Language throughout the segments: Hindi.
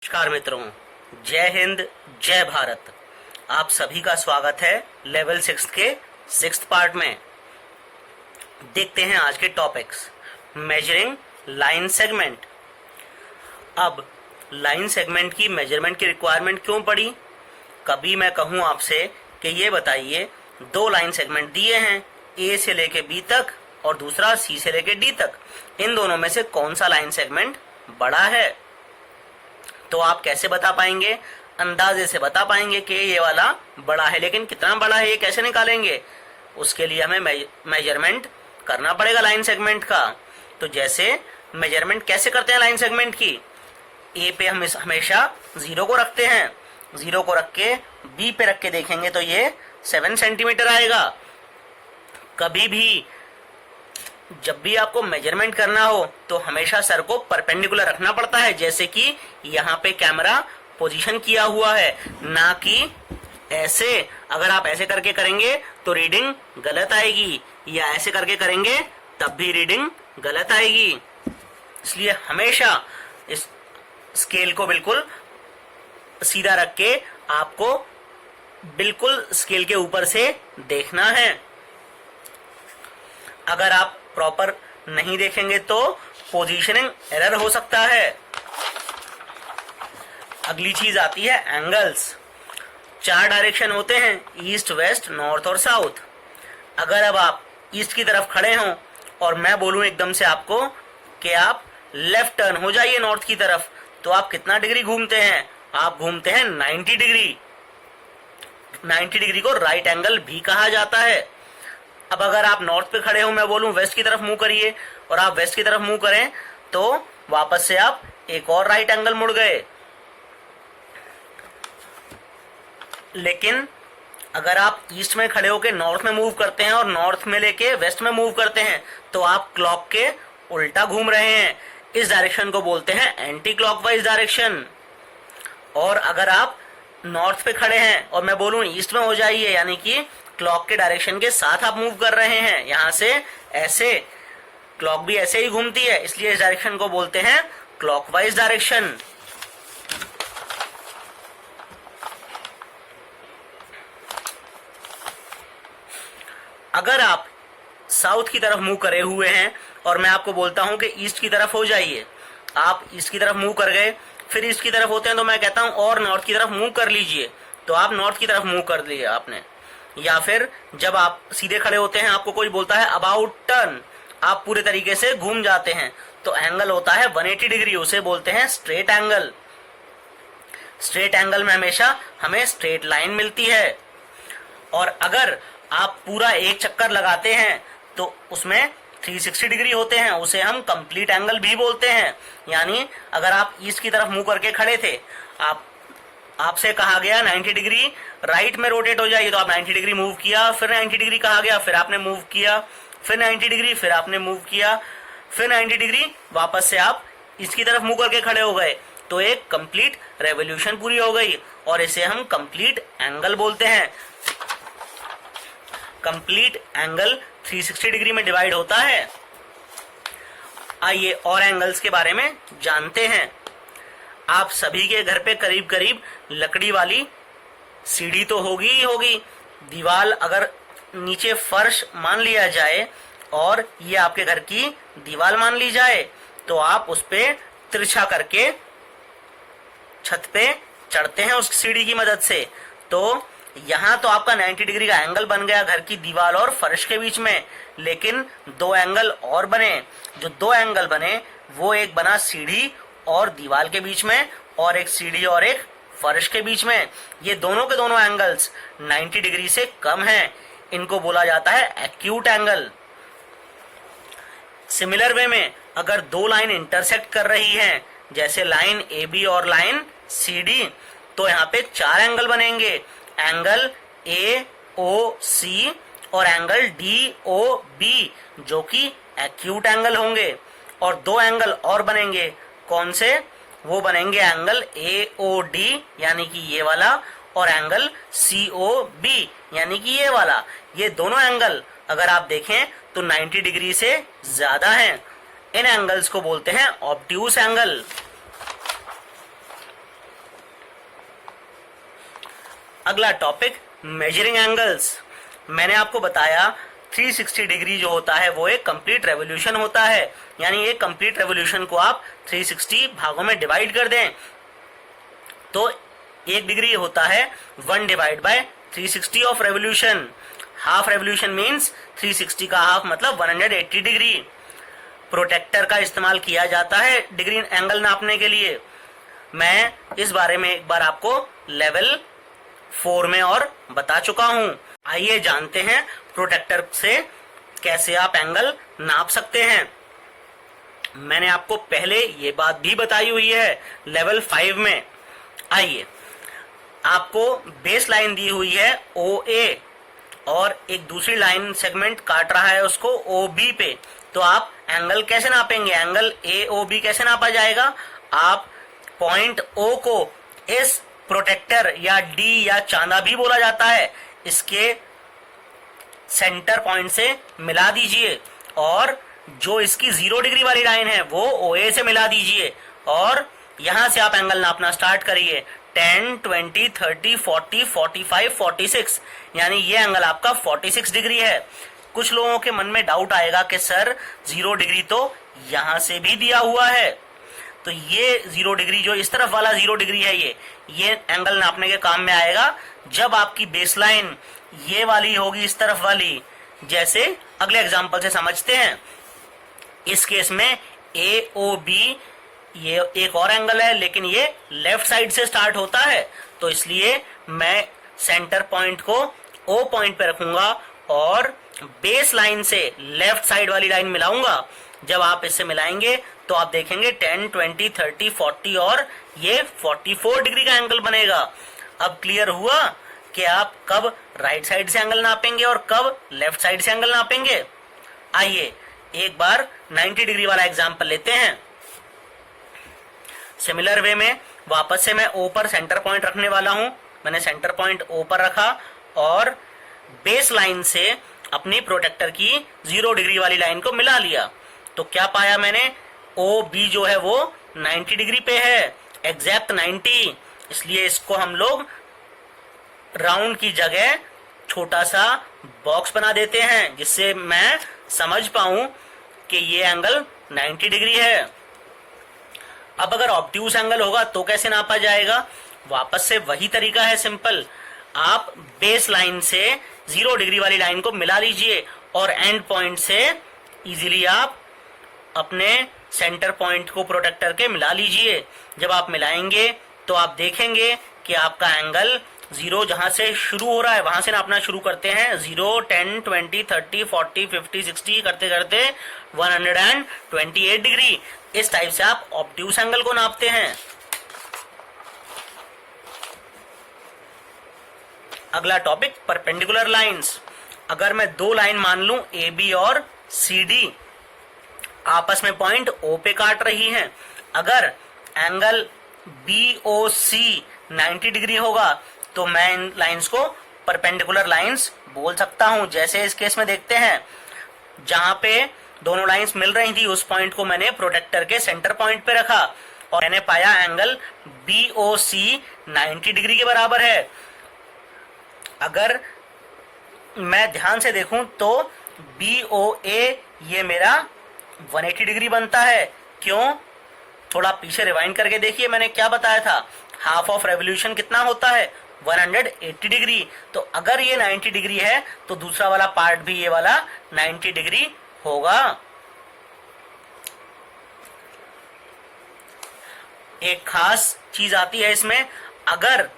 नमस्कार मित्रों, जय हिंद, जय भारत। आप सभी का स्वागत है लेवल 6 के 6th पार्ट में। देखते हैं आज के टॉपिक्स। Measuring line segment. अब लाइन सेगमेंट की मेजरमेंट की रिक्वायरमेंट क्यों पड़ी? कभी मैं कहूं आपसे कि ये बताइए, दो लाइन सेगमेंट दिए हैं, ए से लेके बी तक और दूसरा सी से लेके डी तक। इन दोनों में से कौन सा लाइन सेगमेंट बड़ा है? तो आप कैसे बता पाएंगे? अंदाजे से बता पाएंगे कि ये वाला बड़ा है, लेकिन कितना बड़ा है ये कैसे निकालेंगे? उसके लिए हमें मेजरमेंट करना पड़ेगा लाइन सेगमेंट का। तो जैसे मेजरमेंट कैसे करते हैं लाइन सेगमेंट की? ए पे हम हमेशा 0 को रखते हैं, 0 को रख के बी पे रख के देखेंगे तो ये 7 सेंटीमीटर आएगा। कभी भी जब भी आपको मेजरमेंट करना हो तो हमेशा सर को परपेंडिकुलर रखना पड़ता है, जैसे कि यहाँ पे कैमरा पोजीशन किया हुआ है, ना कि ऐसे। अगर आप ऐसे करके करेंगे तो रीडिंग गलत आएगी, या ऐसे करके करेंगे तब भी रीडिंग गलत आएगी। इसलिए हमेशा इस स्केल को बिल्कुल सीधा रख के आपको बिल्कुल स्केल के ऊपर से देखना है। अगर आप प्रॉपर नहीं देखेंगे तो पोजीशनिंग एरर हो सकता है। अगली चीज आती है एंगल्स। 4 डायरेक्शन होते हैं, ईस्ट, वेस्ट, नॉर्थ और साउथ। अगर अब आप ईस्ट की तरफ खड़े हों और मैं बोलूं एकदम से आपको कि आप लेफ्ट टर्न हो जाइए नॉर्थ की तरफ, तो आप कितना डिग्री घूमते हैं? आप घूमते हैं 90 डिग्री। 90 डिग्री को राइट एंगल भी कहा जाता है। अब अगर आप नॉर्थ पे खड़े हो, मैं बोलूं वेस्ट की तरफ मुंह करिए और आप वेस्ट की तरफ मुंह करें, तो वापस से आप एक और राइट एंगल मुड़ गए। लेकिन अगर आप ईस्ट में खड़े होकर नॉर्थ में मूव करते हैं और नॉर्थ में लेके वेस्ट में मूव करते हैं, तो आप क्लॉक के उल्टा घूम रहे हैं। इस डायरेक्शन को बोलते हैं एंटी क्लॉकवाइज डायरेक्शन। और अगर आप नॉर्थ पे खड़े हैं और मैं बोलूं ईस्ट में हो जाइए, यानी कि क्लॉक के डायरेक्शन के साथ आप मूव कर रहे हैं, यहां से ऐसे। क्लॉक भी ऐसे ही घूमती है, इसलिए इस डायरेक्शन को बोलते हैं क्लॉकवाइज डायरेक्शन। अगर आप साउथ की तरफ मूव करे हुए हैं और मैं आपको बोलता हूं कि ईस्ट की तरफ हो जाइए, आप ईस्ट की तरफ मूव कर गए, फिर ईस्ट की तरफ होते हैं तो मैं कहता हूं और नॉर्थ की तरफ मूव कर लीजिए, तो आप नॉर्थ की तरफ मूव कर लिए आपने। या फिर जब आप सीधे खड़े होते हैं, आपको कोई बोलता है अबाउट टर्न, आप पूरे तरीके से घूम जाते हैं, तो एंगल होता है 180 डिग्री, उसे बोलते हैं स्ट्रेट एंगल। स्ट्रेट एंगल में हमेशा हमें स्ट्रेट लाइन मिलती है। और अगर आप पूरा एक चक्कर लगाते हैं तो उसमें 360 डिग्री होते हैं, उसे हम कंप्लीट एंगल भी बोलते हैं। यानी अगर आप ईस्ट की तरफ मुंह करके खड़े थे, आपसे कहा गया 90 डिग्री राइट में रोटेट हो जाइए, तो आप 90 डिग्री मूव किया, फिर 90 डिग्री कहा गया, फिर आपने मूव किया, फिर 90 डिग्री, फिर आपने मूव किया, फिर 90 डिग्री, वापस से आप इसकी तरफ मुंह करके खड़े हो गए, तो एक कंप्लीट रेवोल्यूशन पूरी हो गई, और इसे हम कंप्लीट एंगल बोलते हैं। कंप्लीट एंगल 360 डिग्री में डिवाइड होता है। आइए और एंगल्स के बारे में जानते हैं। आप सभी के घर पे करीब करीब लकड़ी वाली सीढ़ी तो होगी ही होगी। दीवार अगर नीचे फर्श मान लिया जाए और ये आपके घर की दीवार मान ली जाए, तो आप उस पे तिरछा करके छत पे चढ़ते हैं उस सीढ़ी की मदद से। तो यहाँ तो आपका 90 डिग्री का एंगल बन गया घर की दीवार और फर्श के बीच में, लेकिन 2 एंगल और बने। जो 2 एंगल बने वो एक बना सीढ़ी और दीवार के बीच में, और एक सीढ़ी और एक फर्श के बीच में। ये दोनों के दोनों एंगल्स 90 डिग्री से कम हैं। इनको बोला जाता है एक्यूट एंगल। सिमिलर वे में अगर 2 लाइन इंटरसेक्ट कर रही हैं, जैसे लाइन ए बी और लाइन सी डी, तो यहाँ पे 4 एंगल बनेंगे। एंगल ए ओ सी और एंगल डी ओ बी, जो कि एक्यूट एंगल होंगे। और 2 एंगल और बनेंगे। कौन से? वो बनेंगे एंगल ए ओ डी, यानी कि ये वाला, और एंगल सी ओ बी, यानी कि ये वाला। ये दोनों एंगल अगर आप देखें तो 90 डिग्री से ज्यादा हैं। इन एंगल्स को बोलते हैं ऑब्ट्यूस एंगल। अगला टॉपिक मेजरिंग एंगल्स। मैंने आपको बताया 360 डिग्री जो होता है वो एक कंप्लीट रेवोल्यूशन होता है, यानी एक कंप्लीट रेवोल्यूशन को आप 360 भागों में डिवाइड कर दें तो 1 डिग्री होता है 1 divide by 360 of revolution. Half revolution means 360 का हाफ मतलब 180 डिग्री। प्रोटेक्टर का इस्तेमाल किया जाता है डिग्री एंगल नापने के लिए। मैं इस बारे में एक बार आपको लेवल 4 में और बता चुका हूं। आइए जानते हैं प्रोटेक्टर से कैसे आप एंगल नाप सकते हैं। मैंने आपको पहले ये बात भी बताई हुई है लेवल 5 में। आइए, आपको बेस लाइन दी हुई है OA और एक दूसरी लाइन सेगमेंट काट रहा है उसको OB पे, तो आप एंगल कैसे नापेंगे? एंगल AOB कैसे नापा जाएगा? आप पॉइंट O को इस प्रोटेक्टर या D या चांदा भी बोला जाता है, इसके सेंटर पॉइंट से मिला दीजिए और जो इसकी 0 डिग्री वाली लाइन है वो OA से मिला दीजिए और यहां से आप एंगल नापना स्टार्ट करिए। 10, 20, 30, 40, 45, 46, यानी ये एंगल आपका 46 डिग्री है। कुछ लोगों के मन में डाउट आएगा कि सर 0 डिग्री तो यहां से भी दिया हुआ है, तो ये 0 डिग्री जो इस तरफ वाला 0 डिग्री है ये एंगल नापने के काम में आएगा जब आपकी बेसलाइन ये वाली होगी इस तरफ वाली। जैसे अगले एग्जांपल से समझते हैं। इस केस में AOB ये एक और एंगल है लेकिन ये लेफ्ट साइड से स्टार्ट होता है, तो इसलिए मैं सेंटर पॉइंट को O पॉइंट पे रखूंगा और बेस लाइन से लेफ्ट साइड वाली लाइन मिलाऊंगा। जब आप इससे मिलाएंगे तो आप देखेंगे 10, 20, 30, 40 और ये 44 डिग्री का एंगल बनेगा। अब क्लियर हुआ कि आप कब राइट साइड से एंगल नापेंगे और कब लेफ्ट साइड से एंगल नापेंगे। आइए एक बार 90 डिग्री वाला एग्जांपल लेते हैं। सिमिलर वे में वापस से मैं O पर सेंटर पॉइंट रखने वाला हूं। मैंने सेंटर पॉइंट O पर रखा और बेस लाइन से अपनी प्रोटेक्टर की 0 डिग्री वाली लाइन को मिला लिया, तो क्या पाया मैंने? OB जो है वो 90 डिग्री पे है, एग्जैक्ट 90। इसलिए इसको हम लोग राउंड की जगह छोटा सा बॉक्स बना देते हैं जिससे मैं समझ पाऊं कि ये एंगल 90 डिग्री है। अब अगर ऑब्ट्यूस एंगल होगा तो कैसे नापा जाएगा? वापस से वही तरीका है, सिंपल। आप बेस लाइन से 0 डिग्री वाली लाइन को मिला लीजिए और एंड पॉइंट से इजीली आप अपने सेंटर पॉइंट को प्रोटेक्टर के मिला लीजिए। जब आप मिलाएंगे तो आप देखेंगे कि आपका एंगल 0 जहां से शुरू हो रहा है वहां से नापना शुरू करते हैं। 0, 10, 20, 30, 40, 50, 60 करते करते 128 डिग्री। इस टाइप से आप ऑब्ट्यूस एंगल को नापते हैं। अगला टॉपिक परपेंडिकुलर लाइंस। अगर मैं 2 लाइन मान लूं AB और CD आपस में पॉइंट O पे काट रही हैं, अगर एंगल BOC 90 डिग्री होगा तो मैं इन लाइंस को परपेंडिकुलर लाइंस बोल सकता हूं। जैसे इस केस में देखते हैं, जहां पे दोनों लाइंस मिल रही थी उस पॉइंट को मैंने प्रोटेक्टर के सेंटर पॉइंट पे रखा और मैंने पाया एंगल BOC 90 डिग्री के बराबर है। अगर मैं ध्यान से देखूं तो BOA ये मेरा 180 डिग्री बनता है। क्यों? थोड़ा पीछे रिवाइंड करके देखिए, मैंने क्या बताया था? हाफ ऑफ रेवोल्यूशन कितना होता है? 180 डिग्री। तो अगर ये 90 डिग्री है तो दूसरा वाला पार्ट भी ये वाला 90 डिग्री होगा। एक खास चीज आती है इसमें, अगर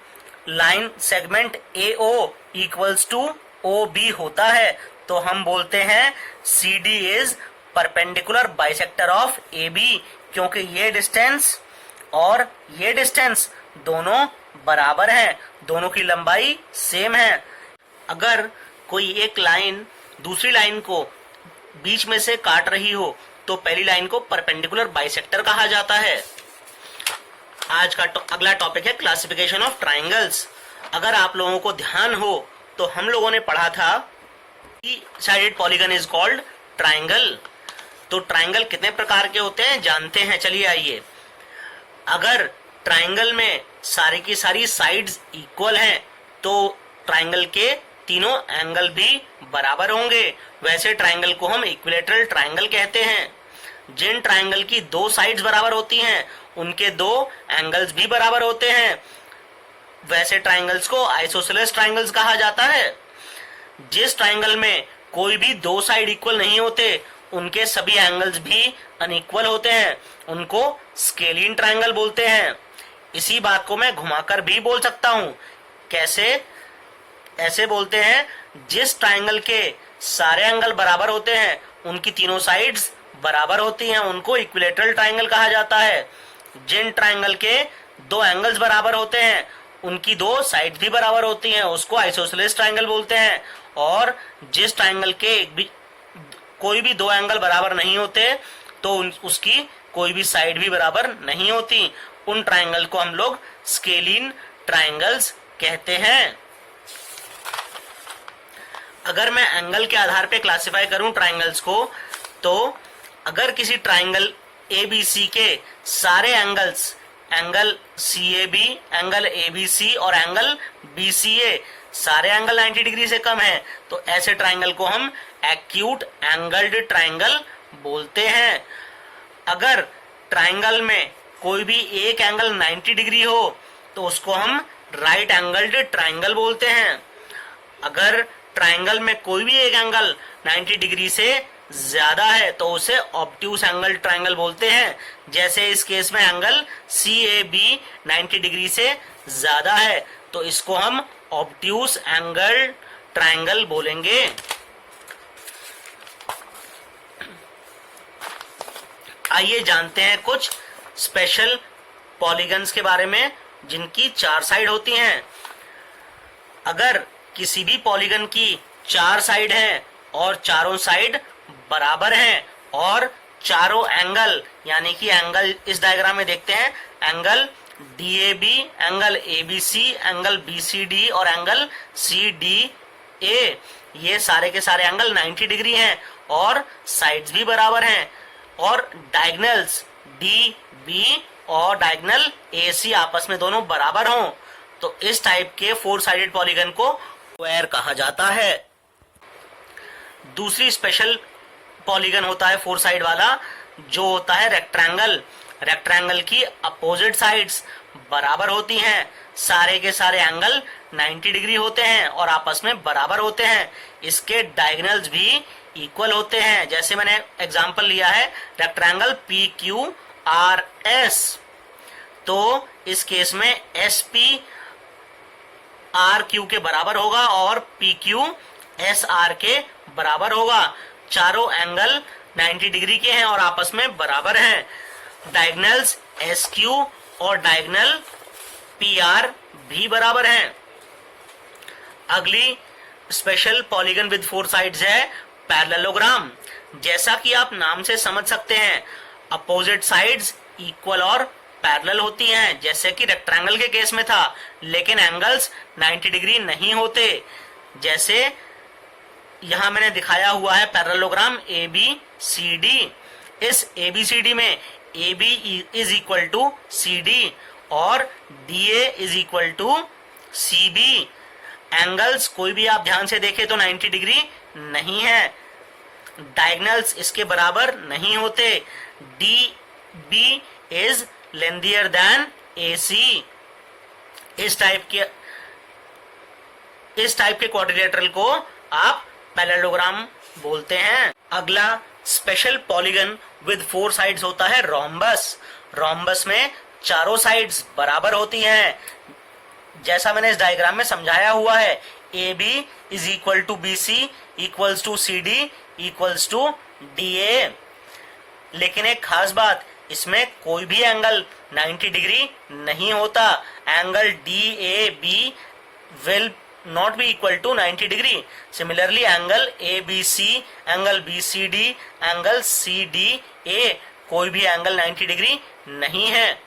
line segment AO equals to OB होता है तो हम बोलते हैं CD is perpendicular bisector of AB, क्योंकि ये डिस्टेंस और ये डिस्टेंस दोनों बराबर हैं, दोनों की लंबाई सेम है। अगर कोई एक लाइन दूसरी लाइन को बीच में से काट रही हो तो पहली लाइन को परपेंडिकुलर बाइसेक्टर कहा जाता है। आज का अगला टॉपिक है क्लासिफिकेशन ऑफ ट्राइंगल्स। अगर आप लोगों को ध्यान हो तो हम लोगों ने पढ़ा था कि sided polygon is called triangle. तो ट्राइंगल कितने प्रकार के होते हैं जानते हैं, चलिए आइए। अगर ट्राइंगल में सारी की सारी साइड्स इक्वल हैं तो ट्राइंगल के तीनों एंगल भी बराबर होंगे। वैसे ट्राइंगल को हम इक्विलेटरल ट्राइंगल कहते हैं। जिन ट्राइंगल की दो साइड्स बराबर होती हैं उनके दो एंगल्स भी बराबर होते हैं। वैसे ट्राइंगल्स को आइसोसेलेस ट्राइंगल्स कहा जाता है। जिस ट्राइंगल में कोई भी दो साइड इक्वल नहीं होते उनके सभी एंगल्स भी अनइक्वल होते हैं, उनको स्केलिन ट्राइंगल बोलते हैं। इसी बात को मैं घुमाकर भी बोल सकता हूं। कैसे? ऐसे बोलते हैं, जिस ट्राइंगल के सारे एंगल बराबर होते हैं उनकी तीनों साइड्स बराबर होती हैं, उनको इक्विलेटरल ट्राइंगल कहा जाता है। जिन ट्राइंगल के दो एंगल्स बराबर होते हैं उनकी दो साइड्स भी बराबर होती हैं, उसको आइसोसेलेस ट्राइंगल बोलते हैं। और जिस ट्राइंगल के कोई भी दो एंगल बराबर नहीं होते तो उसकी कोई भी साइड भी बराबर नहीं होती, उन ट्राइंगल को हम लोग स्केलिन ट्राइंगल्स कहते हैं। अगर मैं एंगल के आधार पे क्लासिफाई करूं ट्राइंगल्स को, तो अगर किसी ट्राइंगल ABC के सारे angles, angle CAB, angle ABC और एंगल BCA, सारे एंगल 90 डिग्री से कम है, तो ऐसे ट्राइंगल को हम एक्यूट एंगल्ड ट्राइंगल बोलते हैं। अगर ट्राइंगल में कोई भी एक एंगल 90 डिग्री हो तो उसको हम राइट एंगल्ड ट्राइंगल बोलते हैं। अगर ट्राइंगल में कोई भी एक एंगल 90 डिग्री से ज्यादा है तो उसे ऑब्ट्यूस एंगल ट्राइंगल बोलते हैं। जैसे इस केस में एंगल CAB 90 डिग्री से ज्यादा है तो इसको हम ऑब्ट्यूस एंगल ट्राइंगल बोलेंगे। आइए जानते हैं कुछ स्पेशल पॉलीगन्स के बारे में जिनकी चार साइड होती हैं। अगर किसी भी पॉलीगन की चार साइड हैं और चारों साइड बराबर हैं और चारों एंगल, यानी कि एंगल इस डायग्राम में देखते हैं, angle DAB, angle ABC, angle BCD और एंगल CDA, ये सारे के सारे एंगल 90 डिग्री हैं और साइड्स भी बराबर हैं और डायगनल्स DB और डायगनल AC आपस में दोनों बराबर हों तो इस टाइप के फोर साइडेड पॉलीगन को स्क्वायर कहा जाता है। दूसरी स्पेशल पॉलीगन होता है फोर साइड वाला, जो होता है रेक्टेंगल। रेक्टेंगल की अपोजिट साइड्स बराबर होती हैं, सारे के सारे एंगल 90 डिग्री होते हैं और आपस में बराबर होते हैं। इसके डायगोनल्स भी इक्वल होते हैं। जैसे मैंने एग्जांपल लिया है रेक्टेंगल PQRS, तो इस केस में SP RQ के बराबर होगा और PQ SR के बराबर होगा। चारों एंगल 90 डिग्री के हैं और आपस में बराबर हैं। डायगोनल्स SQ और डायगोनल PR भी बराबर हैं। अगली special polygon with four sides है पैरेललोग्राम। जैसा कि आप नाम से समझ सकते हैं, अपोजिट साइड्स इक्वल और पैरेलल होती हैं, जैसे कि रेक्टेंगल के केस में था, लेकिन एंगल्स 90 डिग्री नहीं होते। जैसे यहां मैंने दिखाया हुआ है पैरेललोग्राम ABCD। इस ABCD में AB is equal to CD और DA is equal to CB। Angles कोई भी आप ध्यान से देखें तो 90 डिग्री नहीं है, डायगोनल्स इसके बराबर नहीं होते। DB is lengthier than AC। इस टाइप के क्वाड्रिलेटरल को आप पैरेललोग्राम बोलते हैं। अगला special polygon with four sides होता है रोम्बस। रोम्बस में चारों साइड्स बराबर होती हैं, जैसा मैंने इस डायग्राम में समझाया हुआ है। AB is equal to BC equals to CD equals to DA। लेकिन एक खास बात, इसमें कोई भी एंगल 90 डिग्री नहीं होता। Angle DAB will not be equal to 90 degree. Similarly, angle ABC, angle BCD, angle CDA, कोई भी एंगल 90 डिग्री नहीं है।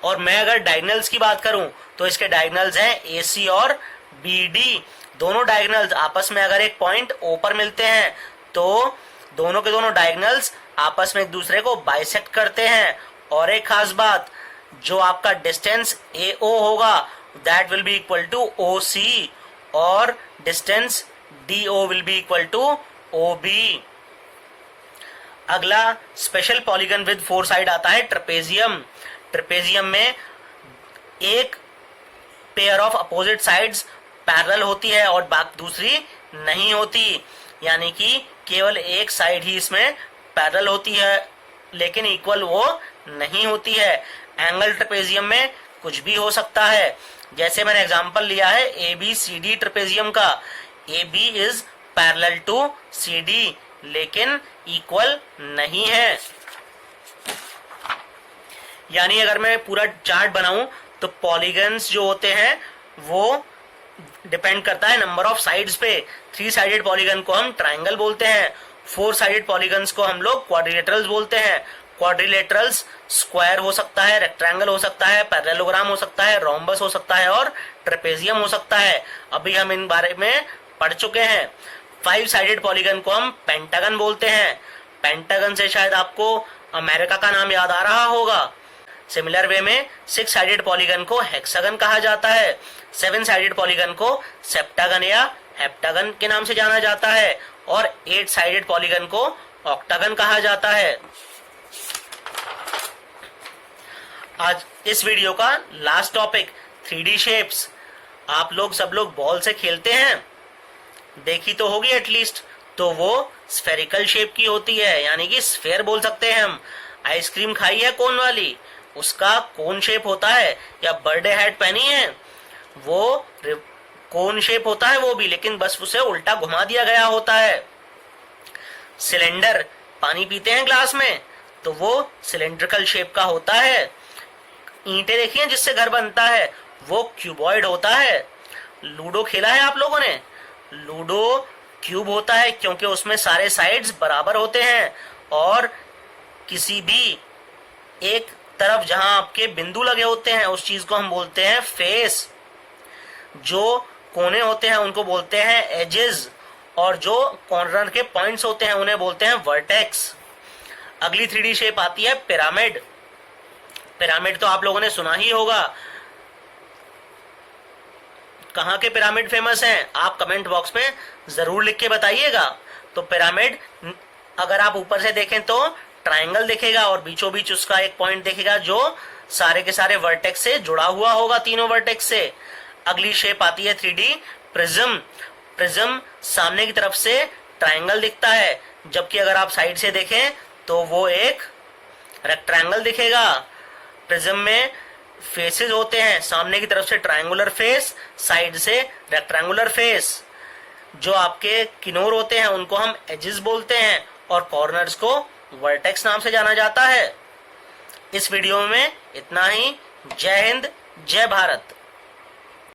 और मैं अगर डायगोनल्स की बात करूं तो इसके डायगोनल्स हैं AC और BD। दोनों डायगोनल्स आपस में अगर एक पॉइंट O पर मिलते हैं तो दोनों के दोनों डायगोनल्स आपस में एक दूसरे को बाइसेक्ट करते हैं। और एक खास बात, जो आपका डिस्टेंस AO होगा that will be equal to OC और distance DO will be equal to OB। अगला स्पेशल पॉलीगन विद 4 साइड आता है ट्रेपेजियम। ट्रेपेजियम में एक pair of opposite sides parallel होती है और बाकी दूसरी नहीं होती, यानी कि केवल एक साइड ही इसमें पैरेलल होती है लेकिन इक्वल वो नहीं होती है। एंगल ट्रेपेजियम में कुछ भी हो सकता है, जैसे मैंने एग्जांपल लिया है ABCD ट्रेपेजियम का। AB is parallel to CD लेकिन इक्वल नहीं है। यानी अगर मैं पूरा चार्ट बनाऊं तो पॉलीगन्स जो होते हैं वो डिपेंड करता है नंबर ऑफ साइड्स पे। 3 साइडेड पॉलीगन को हम ट्राइंगल बोलते हैं, 4 साइडेड पॉलीगन्स को हम लोग क्वाड्रिलेटरल्स बोलते हैं। क्वाड्रिलेटरल्स स्क्वायर हो सकता है, रेक्टेंगल हो सकता है, पैरेललोग्राम हो सकता है, रोम्बस हो सकता है और ट्रेपेजियम हो सकता है। अभी हम इन बारे में पढ़ चुके हैं। 5 साइडेड पॉलीगन को हम पेंटागन बोलते हैं। पेंटागन से शायद आपको अमेरिका का नाम याद आ रहा होगा। सिमिलर वे में 6 साइडेड पॉलीगन को हेक्सागन कहा जाता है। 7 साइडेड पॉलीगन को सेप्टागन या हेप्टागन के नाम से जाना जाता है और 8 साइडेड पॉलीगन को ऑक्टागन कहा जाता है। आज इस वीडियो का लास्ट टॉपिक 3D शेप्स। आप लोग सब लोग बॉल से खेलते हैं, देखी तो होगी एटलीस्ट, तो वो स्फेरिकल शेप की होती है, यानी कि स्फेयर बोल सकते हैं हम। आइसक्रीम खाई है कोन वाली, उसका कोन शेप होता है, या बर्थडे हैट पहनी है वो कोन शेप होता है वो भी, लेकिन बस उसे उल्टा घुमा दिया गया होता है। सिलेंडर, पानी पीते हैं ग्लास में तो वो सिलेंड्रिकल शेप का होता है। ईंटें देखिए जिससे घर बनता है वो क्यूबॉइड होता है। लूडो खेला है आप लोगों ने? लूडो क्यूब होता है क्योंकि उसमें सारे साइड्स बराबर होते हैं और किसी भी एक तरफ जहां आपके बिंदु लगे होते हैं उस चीज को हम बोलते हैं फेस। जो कोने होते हैं उनको बोलते हैं एजेस और जो कॉर्नर के पॉइंट्स होते हैं उन्हें बोलते हैं वर्टेक्स। अगली 3D शेप आती है पिरामिड। पिरामिड तो आप लोगों ने सुना ही होगा। कहाँ के पिरामिड फेमस हैं आप कमेंट बॉक्स में जरूर लिख के बताइएगा। तो पिरामिड अगर आप ऊपर से देखें तो ट्राइंगल दिखेगा और बीचों बीच उसका एक पॉइंट दिखेगा जो सारे के सारे वर्टेक्स से जुड़ा हुआ होगा, तीनों वर्टेक्स से। अगली शेप आती है 3D प्रिज्म। प्रिज्म सामने की तरफ से ट्राइंगल दिखता है, जबकि अगर आप साइड से देखें तो वो एक रेक्टेंगल दिखेगा। प्रिज्म में फेसेस होते हैं, सामने की तरफ से ट्रायंगुलर फेस, साइड से रेक्टेंगुलर फेस। जो आपके किनोर होते हैं उनको हम एजेस बोलते हैं और कॉर्नर्स को वर्टेक्स नाम से जाना जाता है। इस वीडियो में इतना ही। जय हिंद, जय भारत।